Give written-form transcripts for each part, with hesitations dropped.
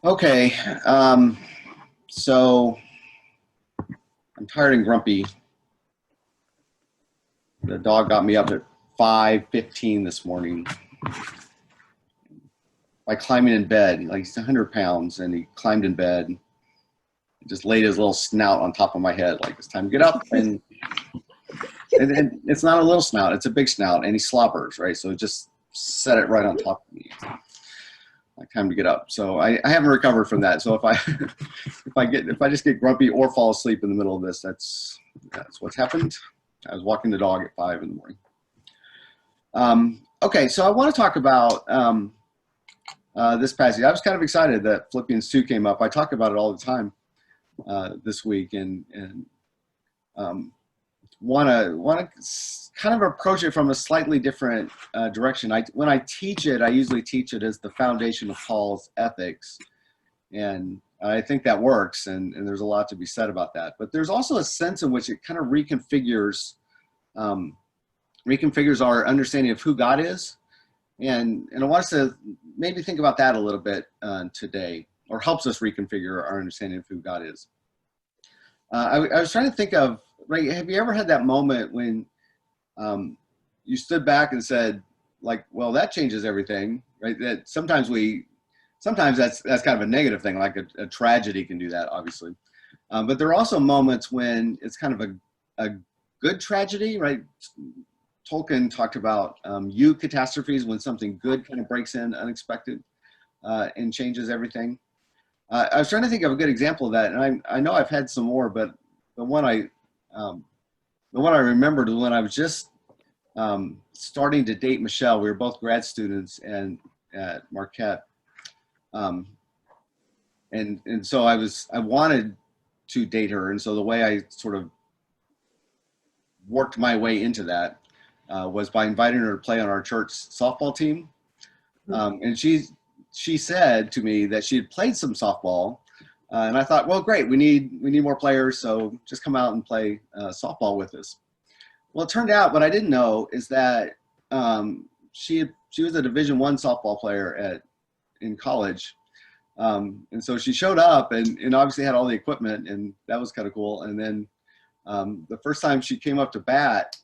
Okay, so I'm tired and grumpy. The dog got me up at 5:15 this morning by climbing in bed. Like he's 100 pounds, and he climbed in bed, and just laid his little snout on top of my head, like it's time to get up. And it's not a little snout; it's a big snout, and he slobbers, right? So just set it right on top of me. Like time to get up. So I haven't recovered from that. So if I just get grumpy or fall asleep in the middle of this, that's what's happened. I was walking the dog at 5 in the morning. Okay, so I want to talk about this passage. I was kind of excited that Philippians 2 came up. I talk about it all the time this week, and want to kind of approach it from a slightly different direction. When I teach it, I usually teach it as the foundation of Paul's ethics, and I think that works, and there's a lot to be said about that. But there's also a sense in which it kind of reconfigures our understanding of who God is, and I want us to maybe think about that a little bit today, or helps us reconfigure our understanding of who God is. I was trying to think of, right, have you ever had that moment when you stood back and said, like, well, that changes everything, right? That sometimes that's kind of a negative thing, like a tragedy can do that, obviously. But there are also moments when it's kind of a good tragedy, right? Tolkien talked about catastrophes, when something good kind of breaks in unexpected and changes everything. I was trying to think of a good example of that, and I know I've had some more, but the one I remembered was when I was just starting to date Michelle. We were both grad students at Marquette, and so I wanted to date her, and so the way I sort of worked my way into that was by inviting her to play on our church softball team, and she said to me that she had played some softball, and I thought, well, great, we need more players, so just come out and play softball with us. Well, it turned out what I didn't know is that she was a Division I softball player in college, and so she showed up and obviously had all the equipment, and that was kind of cool. And then the first time she came up to bat,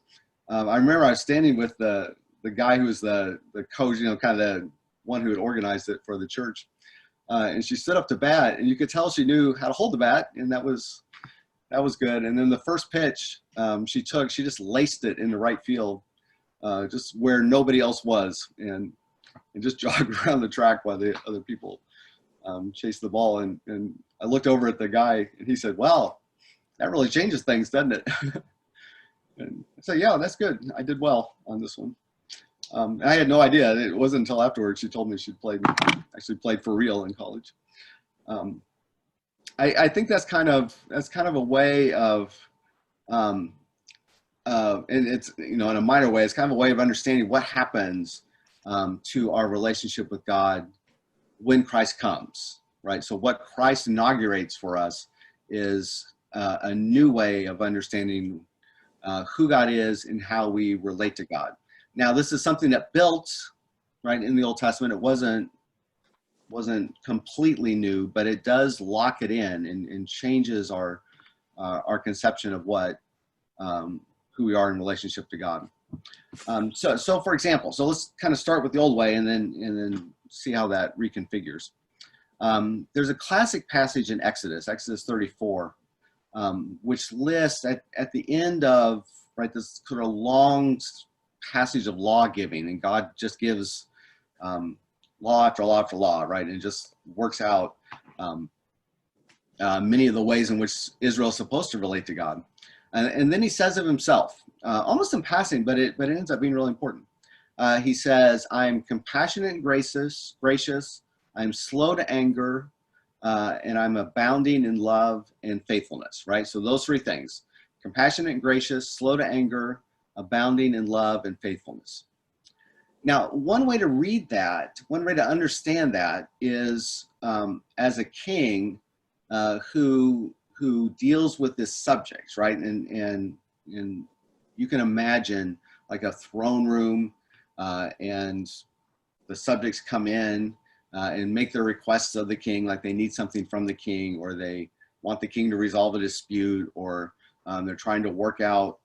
I remember I was standing with the guy who was the coach, kind of the one who had organized it for the church, and she stood up to bat, and you could tell she knew how to hold the bat, and that was good. And then the first pitch she just laced it in the right field, just where nobody else was, and just jogged around the track while the other people chased the ball. And I looked over at the guy, and he said, "Well, that really changes things, doesn't it?" And I said, "Yeah, that's good. I did well on this one." I had no idea. It wasn't until afterwards she told me she'd actually played for real in college. I think that's kind of a way of, and it's, in a minor way, it's kind of a way of understanding what happens to our relationship with God when Christ comes, right? So what Christ inaugurates for us is a new way of understanding who God is and how we relate to God. Now, this is something that built, right, in the Old Testament. It wasn't completely new, but it does lock it in and changes our conception of who we are in relationship to God. So for example, let's kind of start with the old way and then see how that reconfigures. There's a classic passage in Exodus 34, which lists at the end of, right, this sort of long passage of law giving, and God just gives law after law after law, right? And it just works out many of the ways in which Israel is supposed to relate to God. And then he says of himself, almost in passing, but it ends up being really important. He says, "I am compassionate and gracious. I am slow to anger, and I'm abounding in love and faithfulness," right? So those three things: compassionate and gracious, slow to anger, abounding in love and faithfulness. Now, one way to read that, one way to understand that is as a king who deals with this subject, right? And you can imagine like a throne room, and the subjects come in and make their requests of the king, like they need something from the king, or they want the king to resolve a dispute, or they're trying to work out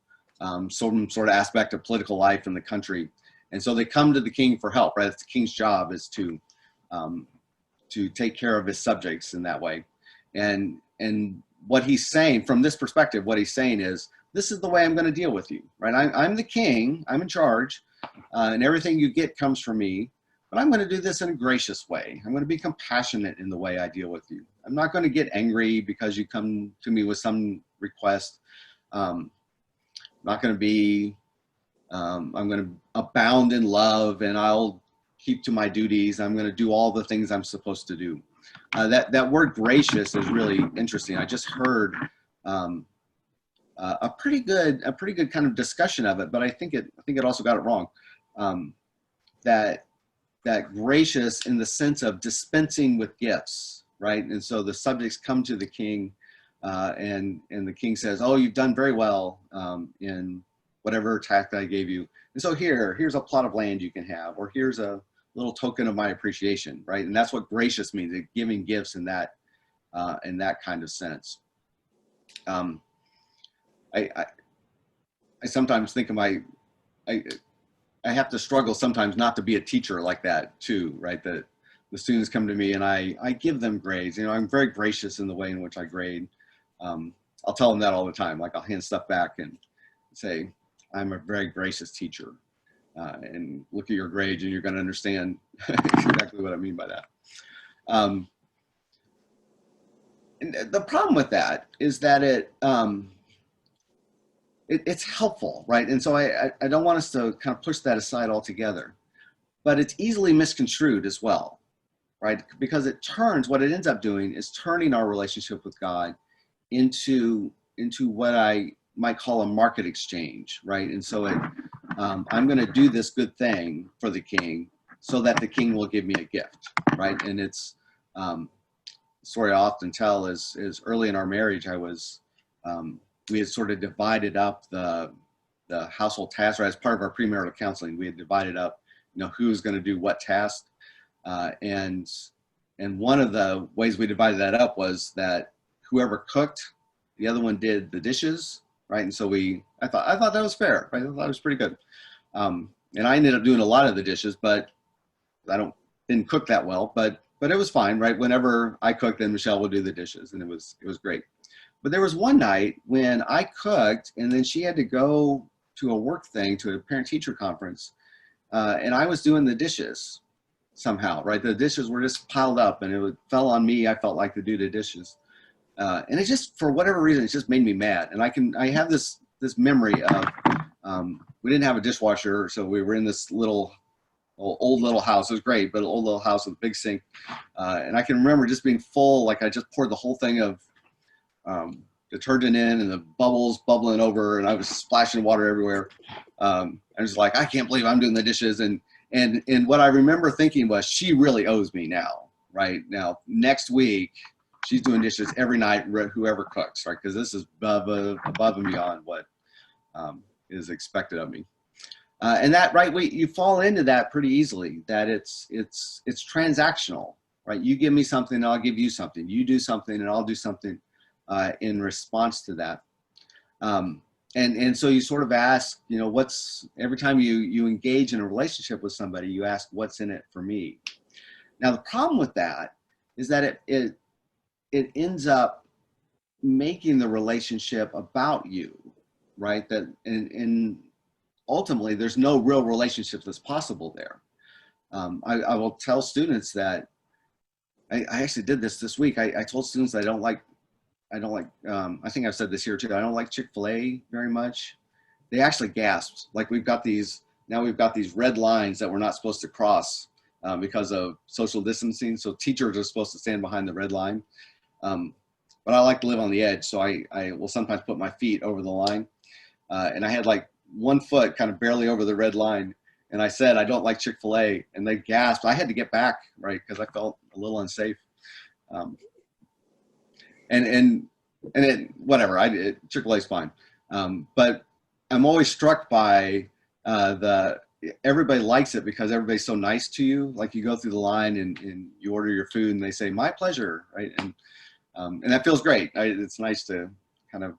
some sort of aspect of political life in the country. And so they come to the king for help, right? It's the king's job is to take care of his subjects in that way. And what he's saying from this perspective, what he's saying is, this is the way I'm going to deal with you, right? I'm the king, I'm in charge, and everything you get comes from me, but I'm going to do this in a gracious way. I'm going to be compassionate in the way I deal with you. I'm not going to get angry because you come to me with some request. Not going to be, I'm going to abound in love, and I'll keep to my duties. I'm going to do all the things I'm supposed to do. That word gracious is really interesting. I just heard a pretty good kind of discussion of it, but I think it also got it wrong. That gracious in the sense of dispensing with gifts, right? And so the subjects come to the king, and the king says, "Oh, you've done very well in whatever task I gave you, and so here's a plot of land you can have, or here's a little token of my appreciation," right? And that's what gracious means, giving gifts in that kind of sense. I sometimes think of I have to struggle sometimes not to be a teacher like that too, right? That the students come to me and I give them grades. You know, I'm very gracious in the way in which I grade. I'll tell them that all the time. Like I'll hand stuff back and say, I'm a very gracious teacher. And look at your grades and you're going to understand exactly what I mean by that. And the problem with that is that it's helpful, right? And so I don't want us to kind of push that aside altogether, but it's easily misconstrued as well, right? Because what it ends up doing is turning our relationship with God into what I might call a market exchange, right? And so I'm going to do this good thing for the king so that the king will give me a gift, right? And it's story I often tell is early in our marriage, we had sort of divided up the household tasks, right? As part of our premarital counseling, we had divided up, who's going to do what task. And one of the ways we divided that up was that whoever cooked, the other one did the dishes, right? And so I thought that was fair, right? I thought it was pretty good. And I ended up doing a lot of the dishes, but I didn't cook that well, but it was fine, right? Whenever I cooked, then Michelle would do the dishes, and it was great. But there was one night when I cooked, and then she had to go to a work thing, to a parent-teacher conference, and I was doing the dishes somehow, right? The dishes were just piled up, and it fell on me. I felt like to do the dishes, and it just, for whatever reason, it just made me mad. And I have this memory of we didn't have a dishwasher, so we were in this old little house. It was great, but an old little house with a big sink, and I can remember just being full. Like I just poured the whole thing of detergent in, and the bubbles bubbling over, and I was splashing water everywhere. I was like, I can't believe I'm doing the dishes. And what I remember thinking was, she really owes me now, right? Now, next week, she's doing dishes every night, whoever cooks, right? Because this is above and beyond what is expected of me. And that, right, you fall into that pretty easily, that it's transactional, right? You give me something, and I'll give you something. You do something, and I'll do something in response to that. And so you sort of ask, every time you engage in a relationship with somebody, you ask, what's in it for me? Now, the problem with that is that it ends up making the relationship about you, right? That and ultimately, there's no real relationship that's possible there. I will tell students that I actually did this week. I told students I don't like, I think I've said this here too, I don't like Chick-fil-A very much. They actually gasped. Like we've got these red lines that we're not supposed to cross because of social distancing. So teachers are supposed to stand behind the red line. But I like to live on the edge. So I will sometimes put my feet over the line. And I had like one foot kind of barely over the red line. And I said, I don't like Chick-fil-A. And they gasped. I had to get back, right? Because I felt a little unsafe. And whatever, Chick-fil-A is fine. But I'm always struck by the everybody likes it because everybody's so nice to you. Like you go through the line and you order your food and they say, "My pleasure," right? And that feels great. It's nice to kind of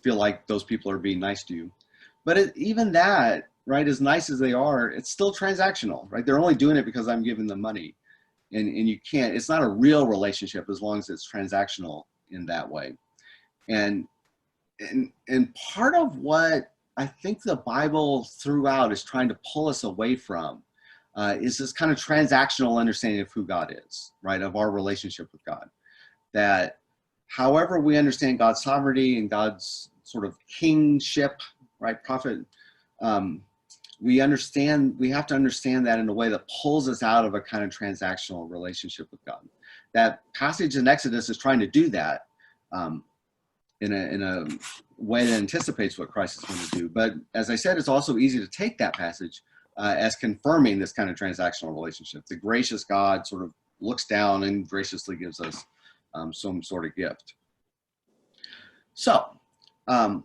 feel like those people are being nice to you. But even that, right, as nice as they are, it's still transactional, right? They're only doing it because I'm giving them money. And you can't, it's not a real relationship as long as it's transactional in that way. And part of what I think the Bible throughout is trying to pull us away from is this kind of transactional understanding of who God is, right? Of our relationship with God. That however we understand God's sovereignty and God's sort of kingship, right? Prophet, we have to understand that in a way that pulls us out of a kind of transactional relationship with God. That passage in Exodus is trying to do that in a way that anticipates what Christ is going to do. But as I said, it's also easy to take that passage as confirming this kind of transactional relationship. The gracious God sort of looks down and graciously gives us some sort of gift. So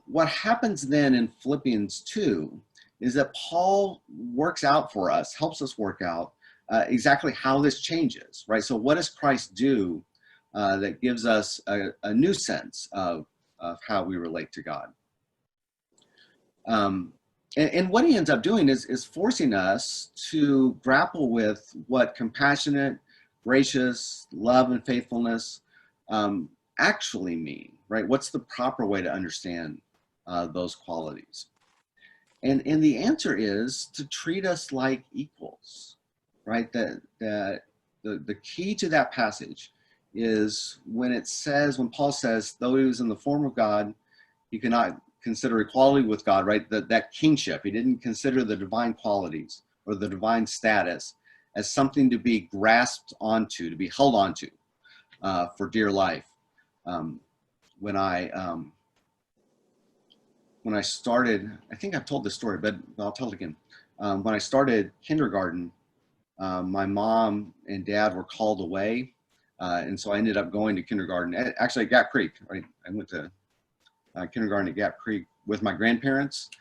what happens then in Philippians 2 is that Paul works out for us, helps us work out exactly how this changes, right? So what does Christ do that gives us a new sense of how we relate to God? And what he ends up doing is forcing us to grapple with what compassionate, gracious, love, and faithfulness actually mean, right? What's the proper way to understand those qualities? And the answer is to treat us like equals, right? That the key to that passage is when Paul says, though he was in the form of God, he could not consider equality with God, right? That kingship, he didn't consider the divine qualities or the divine status as something to be grasped onto, to be held onto for dear life. When I started, I think I've told this story, but I'll tell it again. When I started kindergarten, my mom and dad were called away. And so I ended up going to kindergarten, actually at Gap Creek, right? I went to kindergarten at Gap Creek with my grandparents.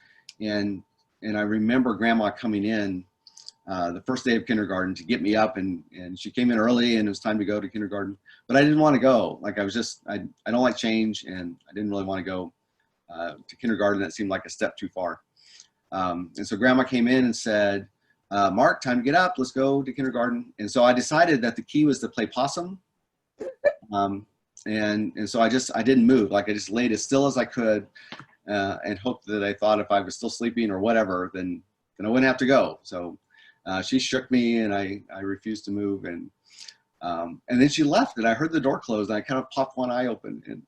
And I remember grandma coming in the first day of kindergarten to get me up, and she came in early and it was time to go to kindergarten, but I didn't want to go. Like I don't like change, and I didn't really want to go to kindergarten. That seemed like a step too far. And so grandma came in and said, Mark, time to get up. Let's go to kindergarten. And so I decided that the key was to play possum. And so I didn't move. Like I just laid as still as I could and hoped that I thought if I was still sleeping or whatever, then I wouldn't have to go. So she shook me and I refused to move. And then she left and I heard the door close and I kind of popped one eye open, and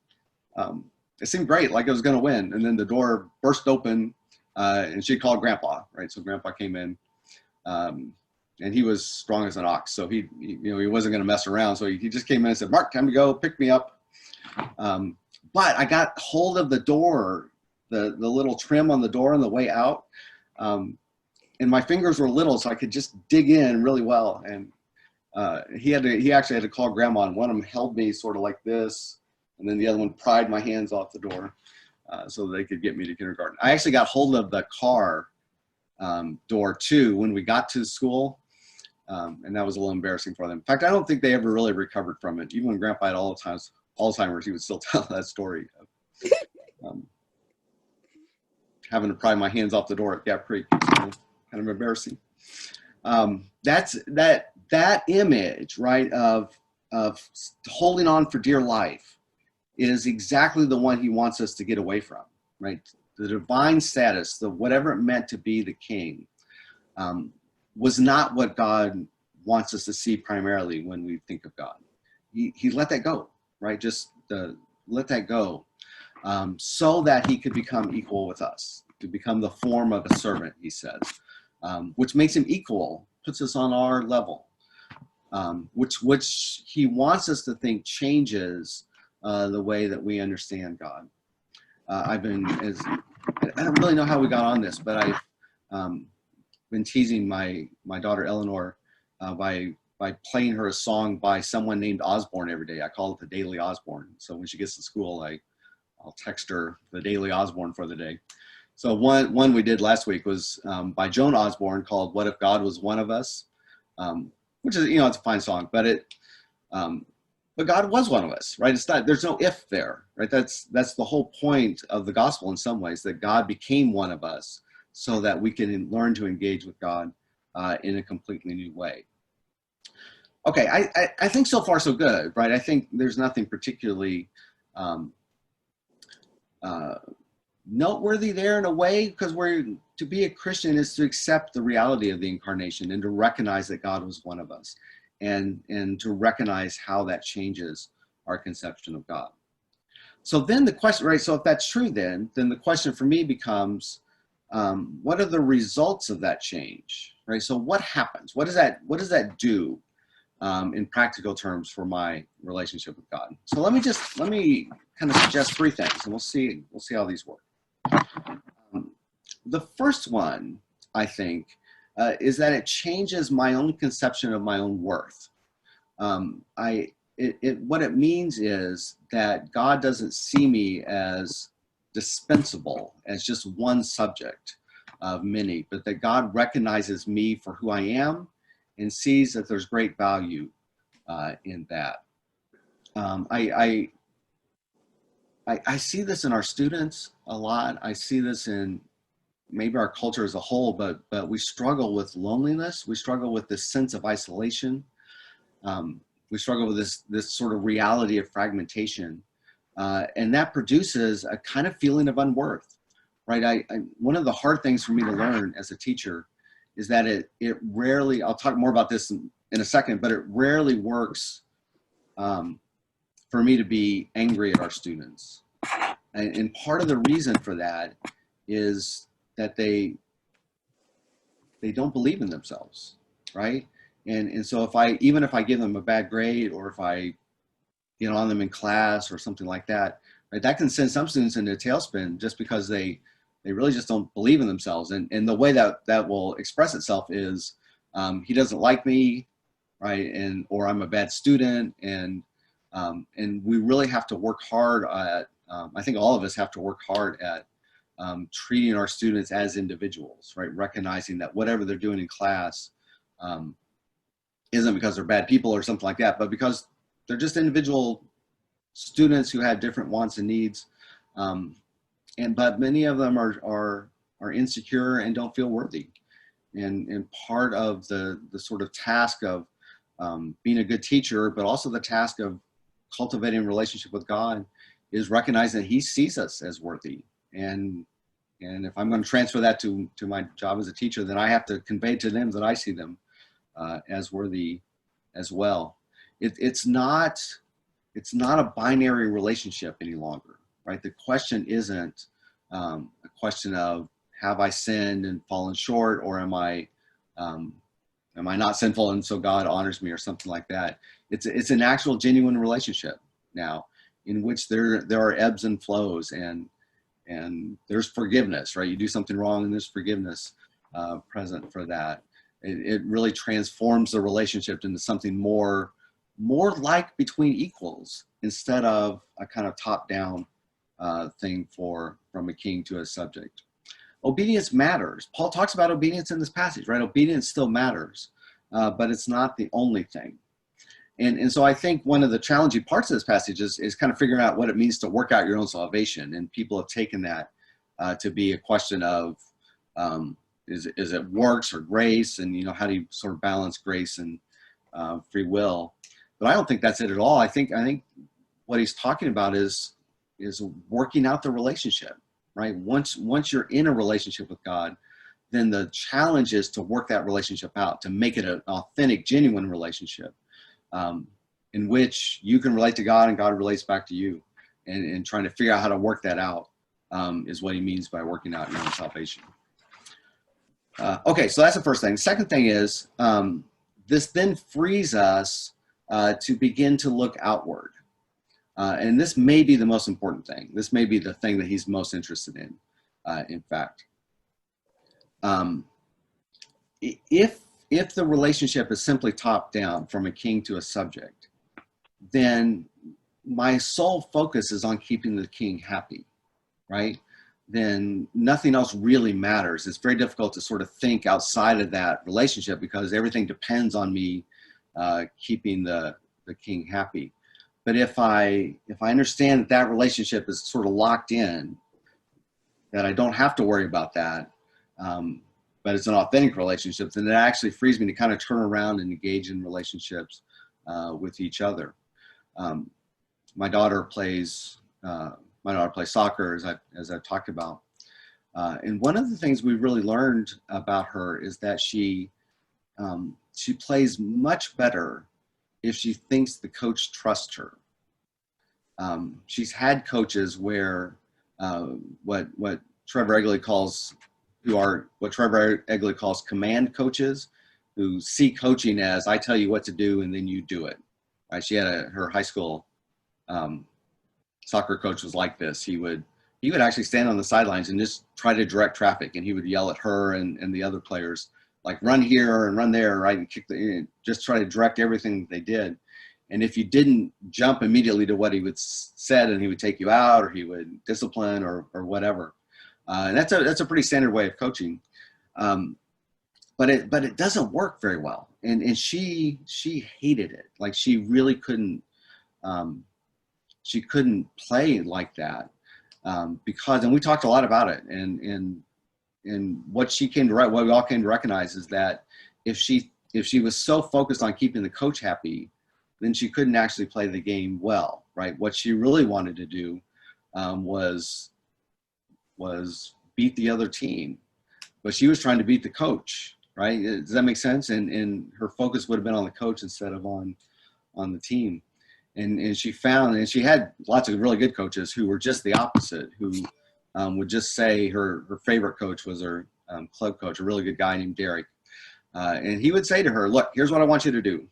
it seemed great, like I was going to win. And then the door burst open and she called Grandpa, right? So Grandpa came in. And he was strong as an ox, so he wasn't going to mess around. So he just came in and said, "Mark, time to go. Pick me up." But I got hold of the door, the little trim on the door on the way out, and my fingers were little, so I could just dig in really well. And he actually had to call Grandma, and one of them held me sort of like this, and then the other one pried my hands off the door so they could get me to kindergarten. I actually got hold of the car door too when we got to school. And that was a little embarrassing for them. In fact, I don't think they ever really recovered from it. Even when Grandpa had Alzheimer's, he would still tell that story of having to pry my hands off the door at Gap Creek. It's kind of embarrassing. That image, right, of holding on for dear life is exactly the one he wants us to get away from, right? The divine status, whatever it meant to be the king, was not what God wants us to see primarily when we think of God. He let that go, right? Just let that go so that he could become equal with us, to become the form of a servant, he says, which makes him equal, puts us on our level, which he wants us to think changes the way that we understand God. I don't really know how we got on this, but I've been teasing my daughter Eleanor by playing her a song by someone named Osborne every day. I call it the Daily Osborne. So when she gets to school, I'll text her the Daily Osborne for the day. So one we did last week was by Joan Osborne called "What If God Was One of Us," which is, it's a fine song, but but God was one of us, right? It's not, there's no if there, right? That's the whole point of the gospel in some ways, that God became one of us so that we can learn to engage with God in a completely new way. Okay, I think so far so good, right? I think there's nothing particularly noteworthy there in a way, because to be a Christian is to accept the reality of the incarnation and to recognize that God was one of us, and to recognize how that changes our conception of God. So then the question, right, so if that's true, then the question for me becomes, what are the results of that change, right? So what happens? What does that do in practical terms for my relationship with God? So let me kind of suggest three things, and we'll see how these work. The first one, I think, is that it changes my own conception of my own worth. What it means is that God doesn't see me as dispensable, as just one subject of many, but that God recognizes me for who I am and sees that there's great value in that. I see this in our students a lot. I see this in maybe our culture as a whole, but we struggle with loneliness. We struggle with this sense of isolation. We struggle with this sort of reality of fragmentation. And that produces a kind of feeling of unworth, right? One of the hard things for me to learn as a teacher is that it rarely, I'll talk more about this in a second, but it rarely works for me to be angry at our students. And part of the reason for that is that they don't believe in themselves, right? And so even if I give them a bad grade, or if I get on them in class or something like that, right, that can send some students into a tailspin just because they really just don't believe in themselves. And the way that will express itself is he doesn't like me, right? Or I'm a bad student. And we really have to work hard at, I think all of us have to work hard at treating our students as individuals, right? Recognizing that whatever they're doing in class isn't because they're bad people or something like that, but because they're just individual students who have different wants and needs. But many of them are insecure and don't feel worthy. And part of the sort of task of being a good teacher, but also the task of cultivating a relationship with God, is recognizing that he sees us as worthy. And if I'm going to transfer that to my job as a teacher, then I have to convey to them that I see them as worthy as well. It's not a binary relationship any longer, right? The question isn't a question of, have I sinned and fallen short, or am I not sinful and so God honors me, or something like that. It's an actual genuine relationship now, in which there are ebbs and flows, and there's forgiveness, right? You do something wrong and there's forgiveness present for that. It really transforms the relationship into something more like between equals, instead of a kind of top-down thing from a king to a subject. Obedience matters. Paul talks about obedience in this passage, right? Obedience still matters, but it's not the only thing. And so I think one of the challenging parts of this passage is kind of figuring out what it means to work out your own salvation. And people have taken that to be a question of, is it works or grace? And, how do you sort of balance grace and free will? But I don't think that's it at all. I think what he's talking about is working out the relationship, right? Once you're in a relationship with God, then the challenge is to work that relationship out, to make it an authentic, genuine relationship in which you can relate to God and God relates back to you, and trying to figure out how to work that out is what he means by working out your own salvation. Okay, so that's the first thing. The second thing is this then frees us to begin to look outward. And this may be the most important thing. This may be the thing that he's most interested in fact. If the relationship is simply top down from a king to a subject, then my sole focus is on keeping the king happy, right? then nothing else really matters. It's very difficult to sort of think outside of that relationship because everything depends on me keeping the king happy. But if I understand that that relationship is sort of locked in, that I don't have to worry about that, but it's an authentic relationship, then it actually frees me to kind of turn around and engage in relationships with each other. My daughter plays soccer, as I've talked about. And one of the things we really learned about her is that she plays much better if she thinks the coach trusts her. She's had coaches where what Trevor Egley calls command coaches, who see coaching as I tell you what to do and then you do it. Right? She had her high school soccer coach was like this. He would actually stand on the sidelines and just try to direct traffic, and he would yell at her and the other players, like, run here and run there, right, and just try to direct everything that they did. And if you didn't jump immediately to what he would said, and he would take you out, or he would discipline, or whatever. And that's a pretty standard way of coaching, but it doesn't work very well. And she hated it. Like, she really couldn't. She couldn't play like that because, and we talked a lot about it. And what what we all came to recognize is that if she was so focused on keeping the coach happy, then she couldn't actually play the game well, right? What she really wanted to do was beat the other team, but she was trying to beat the coach, right? Does that make sense? And her focus would have been on the coach instead of on the team. And she found, and she had lots of really good coaches who were just the opposite, who would just say her favorite coach was her club coach, a really good guy named Derek. And he would say to her, look, here's what I want you to do.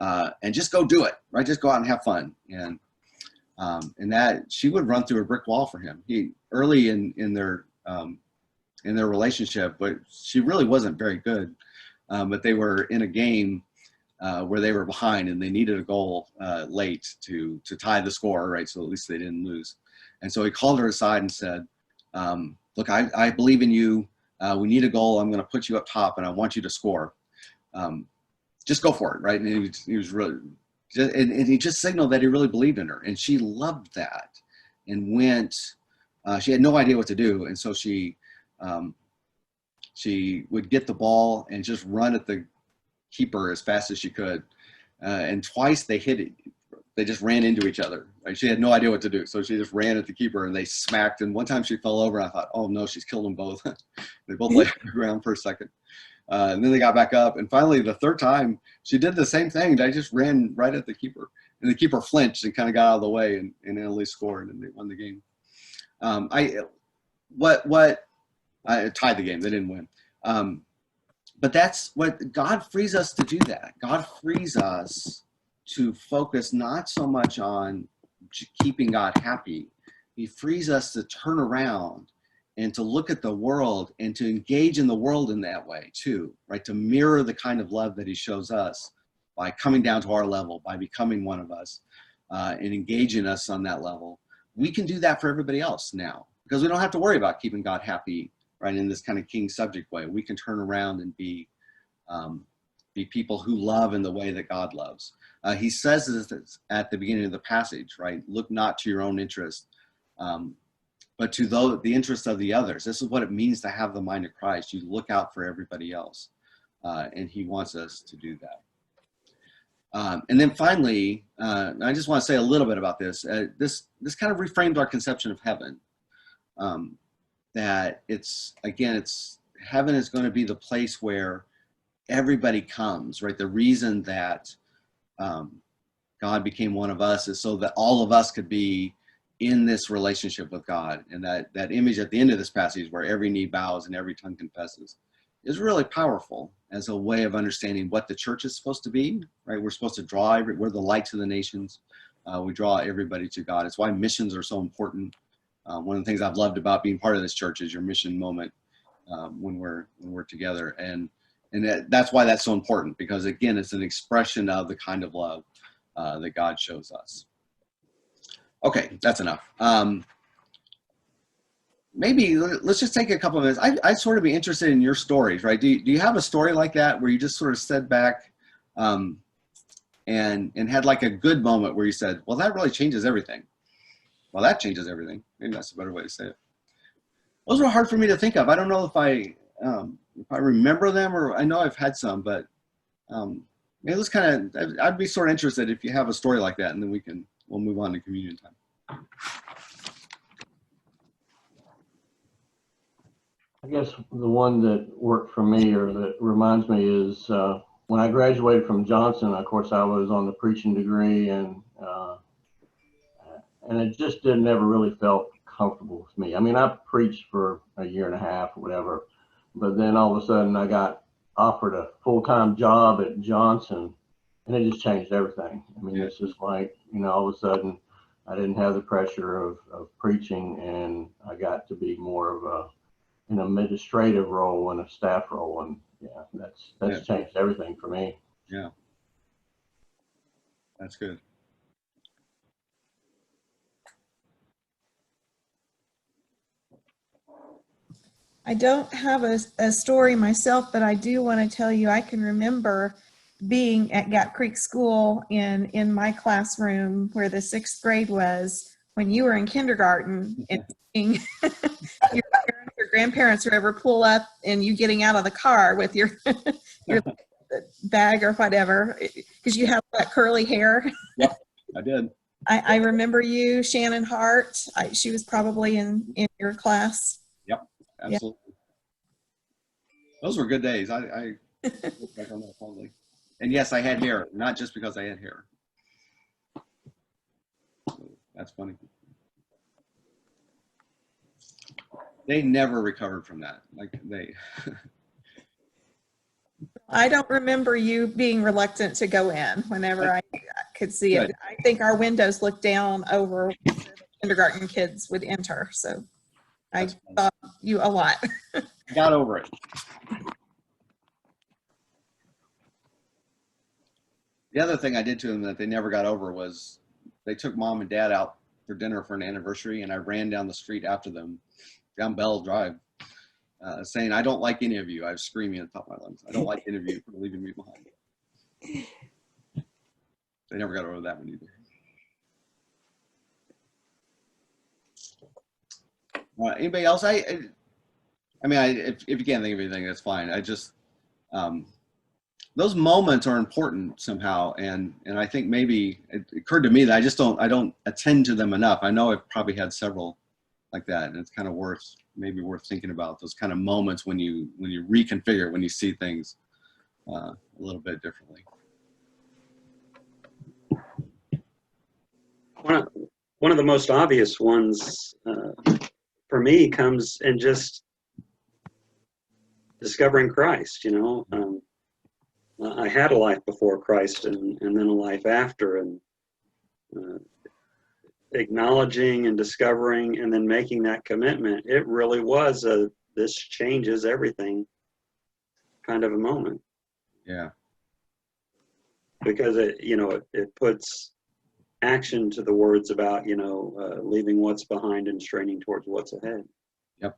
And just go do it, right? Just go out and have fun. And that she would run through a brick wall for him. Early in their relationship, but she really wasn't very good. But they were in a game where they were behind and they needed a goal late to tie the score, right? So at least they didn't lose. And so he called her aside and said, look, I believe in you. We need a goal. I'm going to put you up top and I want you to score. Just go for it, right? And he was really, and he just signaled that he really believed in her, and she loved that, and went. She had no idea what to do, and so she would get the ball and just run at the keeper as fast as she could, and twice they hit it. They just ran into each other. Right? She had no idea what to do, so she just ran at the keeper, and they smacked. And one time she fell over, and I thought, oh no, she's killed them both. They both lay on the ground for a second. And then they got back up, and finally the third time she did the same thing. They just ran right at the keeper, and the keeper flinched and kind of got out of the way, and Italy scored, and they won the game. I tied the game. They didn't win, but that's what God frees us to do. That God frees us to focus not so much on keeping God happy. He frees us to turn around and to look at the world and to engage in the world in that way too, right? To mirror the kind of love that he shows us by coming down to our level, by becoming one of us, and engaging us on that level. We can do that for everybody else now, because we don't have to worry about keeping God happy, right? In this kind of king subject way. We can turn around and be people who love in the way that God loves. He says this at the beginning of the passage, right? Look not to your own interest, but to the interest of the others. This is what it means to have the mind of Christ. You look out for everybody else, and he wants us to do that. And then finally, I just want to say a little bit about this. This kind of reframed our conception of heaven. That heaven is going to be the place where everybody comes, right? The reason that God became one of us is so that all of us could be in this relationship with God. And that image at the end of this passage where every knee bows and every tongue confesses is really powerful as a way of understanding what the church is supposed to be, right? We're supposed to draw, we're the light to the nations. We draw everybody to God. It's why missions are so important. One of the things I've loved about being part of this church is your mission moment when we're together. And that's why that's so important, because again, it's an expression of the kind of love that God shows us. Okay, that's enough. maybe let's just take a couple of minutes. I'd sort of be interested in your stories, right? Do you have a story like that where you just sort of stood back and had like a good moment where you said, well, that really changes everything. Well, that changes everything. Maybe that's a better way to say it. Those were hard for me to think of. I don't know if I remember them, or I know I've had some, but maybe let's kind of, I'd be sort of interested if you have a story like that, and then we'll move on to communion time. I guess the one that worked for me, or that reminds me, is when I graduated from Johnson. Of course, I was on the preaching degree, and it just never really felt comfortable with me. I mean, I preached for a year and a half or whatever, but then all of a sudden I got offered a full-time job at Johnson, and it just changed everything. I mean, it's just like, all of a sudden I didn't have the pressure of preaching, and I got to be more of an administrative role and a staff role, and that's changed everything for me. Yeah, that's good. I don't have a story myself, but I do want to tell you I can remember being at Gap Creek School in my classroom where the 6th grade was when you were in kindergarten, and seeing your parents or grandparents or ever pull up and you getting out of the car with your your bag or whatever, because you have that curly hair. Yep, I did. I remember you, Shannon Hart. She was probably in your class. Yep, absolutely. Yeah. Those were good days. I look back on that fondly. And yes, I had hair, not just because I had hair. So that's funny. They never recovered from that. I don't remember you being reluctant to go in whenever I could see it. I think our windows looked down over where the kindergarten kids would enter. So I thought you a lot. I got over it. The other thing I did to them that they never got over was they took mom and dad out for dinner for an anniversary, and I ran down the street after them, down Bell Drive, saying, I don't like any of you. I was screaming at the top of my lungs. I don't like any of you for leaving me behind. They never got over that one either. Anybody else? I mean, if you can't think of anything, that's fine. I just, those moments are important somehow, and I think maybe it occurred to me that I don't attend to them enough. I know I've probably had several like that, and it's kind of worth thinking about those kind of moments when you reconfigure, when you see things a little bit differently. One of the most obvious ones for me comes in just discovering Christ. I had a life before Christ and then a life after, and acknowledging and discovering and then making that commitment. It really was this changes everything kind of a moment. Yeah. Because it puts action to the words about, leaving what's behind and straining towards what's ahead. Yep.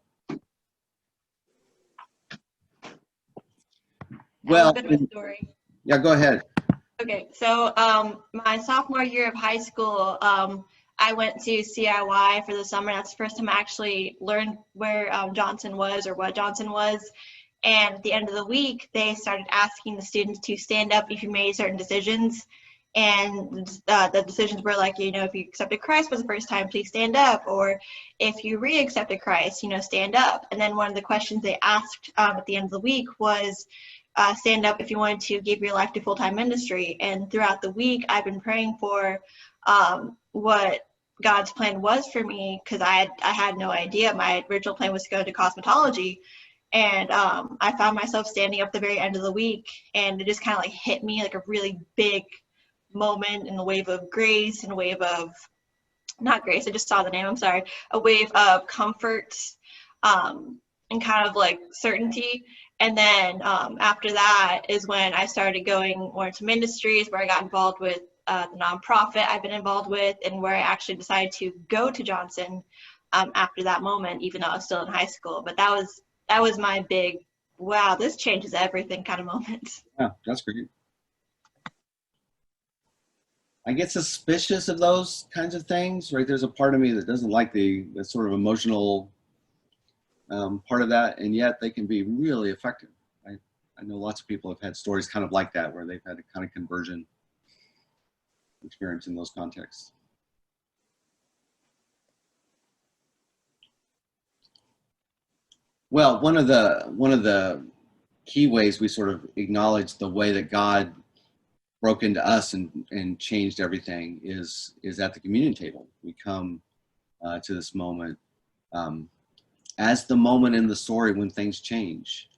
Well, story. Yeah, go ahead. Okay, so my sophomore year of high school, I went to CIY for the summer. That's the first time I actually learned where Johnson was, or what Johnson was. And at the end of the week, they started asking the students to stand up if you made certain decisions. And the decisions were like, if you accepted Christ for the first time, please stand up. Or if you re-accepted Christ, stand up. And then one of the questions they asked at the end of the week was, stand up if you wanted to give your life to full-time ministry. And throughout the week, I've been praying for what God's plan was for me, because I had no idea. My original plan was to go to cosmetology. And I found myself standing up the very end of the week, and it just kind of like hit me like a really big moment, and a wave of grace, and a wave of, not grace, I just saw the name, I'm sorry, a wave of comfort and kind of like certainty. And then after that is when I started going more into ministries, where I got involved with the nonprofit I've been involved with, and where I actually decided to go to Johnson after that moment, even though I was still in high school. But that was my big, wow, this changes everything kind of moment. Yeah, that's great. I get suspicious of those kinds of things, right? There's a part of me that doesn't like the sort of emotional part of that, and yet they can be really effective. I know lots of people have had stories kind of like that, where they've had a kind of conversion experience in those contexts. Well, one of the key ways we sort of acknowledge the way that God broke into us and changed everything is at the communion table. We come to this moment as the moment in the story when things change.